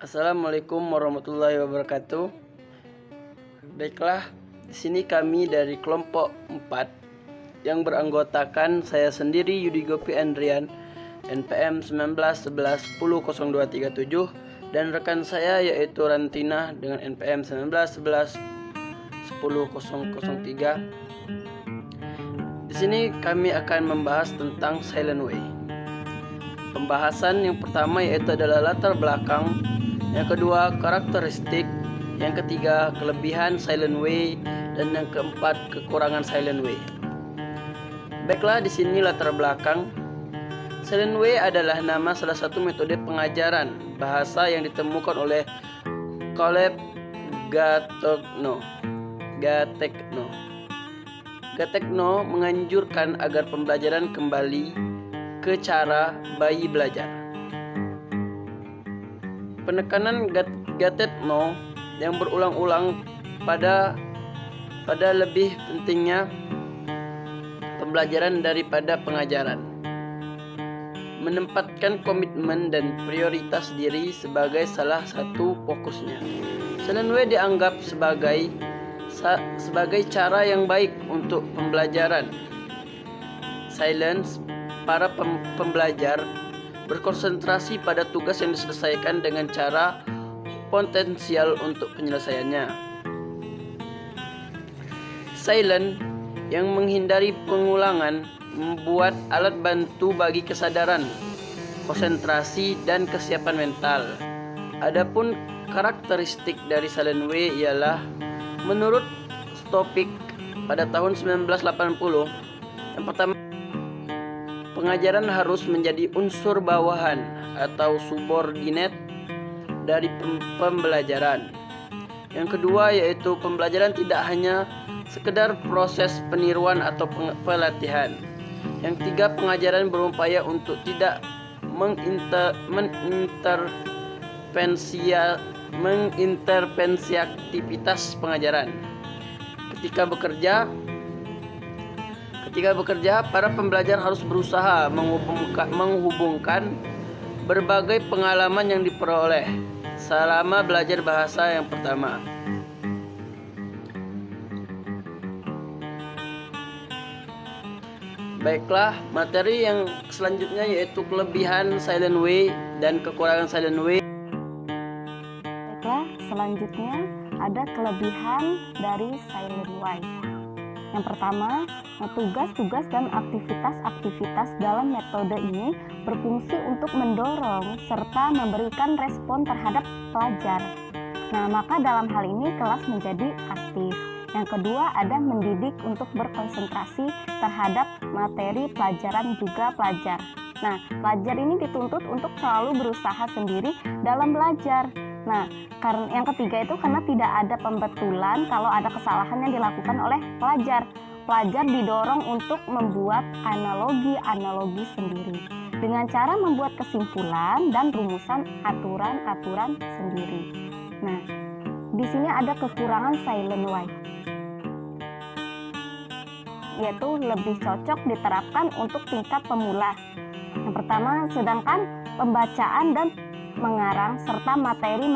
Assalamualaikum warahmatullahi wabarakatuh. Baiklah, di sini kami dari kelompok 4 yang beranggotakan saya sendiri Yudi Gopi Andrian, NPM 1911100237, dan rekan saya yaitu Rantina dengan NPM 19111003. Di sini kami akan membahas tentang Silent Way. Pembahasan yang pertama yaitu adalah latar belakang, yang kedua karakteristik, yang ketiga kelebihan Silent Way, dan yang keempat kekurangan Silent Way. Baiklah, di sini latar belakang. Silent Way adalah nama salah satu metode pengajaran bahasa yang ditemukan oleh Caleb Gatekno menganjurkan agar pembelajaran kembali ke cara bayi belajar. Penekanan Gatekno yang berulang-ulang pada lebih pentingnya pembelajaran daripada pengajaran, menempatkan komitmen dan prioritas diri sebagai salah satu fokusnya. Silent Way dianggap sebagai cara yang baik untuk pembelajaran. Silence, para pembelajar berkonsentrasi pada tugas yang diselesaikan dengan cara potensial untuk penyelesaiannya. Silent yang menghindari pengulangan membuat alat bantu bagi kesadaran, konsentrasi, dan kesiapan mental. Adapun karakteristik dari Silent Way ialah, menurut Topik pada tahun 1980, yang pertama, pengajaran harus menjadi unsur bawahan atau subordinate dari pembelajaran. Yang kedua yaitu pembelajaran tidak hanya sekedar proses peniruan atau pelatihan. Yang ketiga, pengajaran berupaya untuk tidak mengintervensi aktivitas pengajaran. Ketika bekerja, para pembelajar harus berusaha menghubungkan berbagai pengalaman yang diperoleh selama belajar bahasa yang pertama. Baiklah, materi yang selanjutnya yaitu kelebihan Silent Way dan kekurangan Silent Way. Baiklah, selanjutnya ada kelebihan dari Silent Way. Yang pertama, tugas-tugas dan aktivitas-aktivitas dalam metode ini berfungsi untuk mendorong serta memberikan respon terhadap pelajar. Nah, maka dalam hal ini kelas menjadi aktif. Yang kedua, ada mendidik untuk berkonsentrasi terhadap materi pelajaran juga pelajar. Nah, pelajar ini dituntut untuk selalu berusaha sendiri dalam belajar. Nah, karena yang ketiga itu karena tidak ada pembetulan kalau ada kesalahan yang dilakukan oleh pelajar. Pelajar didorong untuk membuat analogi-analogi sendiri dengan cara membuat kesimpulan dan rumusan aturan-aturan sendiri. Nah, di sini ada kekurangan Silent Way, yaitu lebih cocok diterapkan untuk tingkat pemula. Yang pertama, sedangkan pembacaan dan mengarang serta materi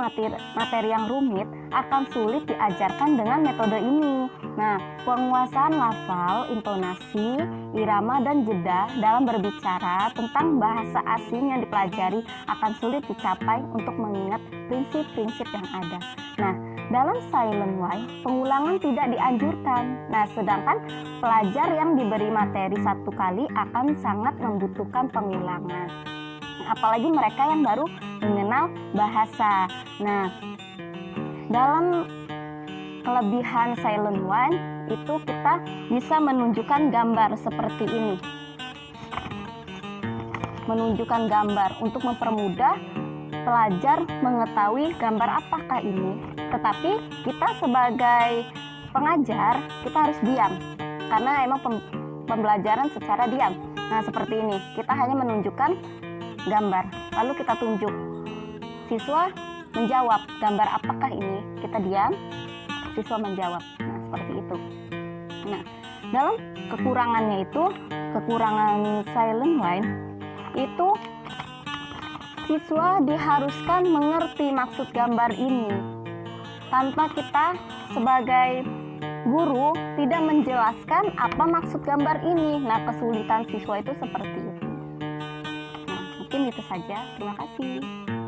yang rumit akan sulit diajarkan dengan metode ini. Nah, penguasaan lafal, intonasi, irama, dan jeda dalam berbicara tentang bahasa asing yang dipelajari akan sulit dicapai untuk mengingat prinsip-prinsip yang ada. Nah, dalam Silent Way, pengulangan tidak dianjurkan. Nah, sedangkan pelajar yang diberi materi satu kali akan sangat membutuhkan pengulangan. Apalagi mereka yang baru mengenal bahasa. Nah, dalam kelebihan Silent Way itu kita bisa menunjukkan gambar seperti ini. Menunjukkan gambar untuk mempermudah pelajar mengetahui gambar apakah ini. Tetapi kita sebagai pengajar, kita harus diam karena emang pembelajaran secara diam. Nah, seperti ini, kita hanya menunjukkan gambar, lalu kita tunjuk, siswa menjawab gambar apakah ini, kita diam, siswa menjawab. Nah, seperti itu. Nah, dalam kekurangannya itu, kekurangan Silent Way itu siswa diharuskan mengerti maksud gambar ini. Tanpa kita sebagai guru tidak menjelaskan apa maksud gambar ini, nah kesulitan siswa itu seperti itu. Nah, mungkin itu saja. Terima kasih.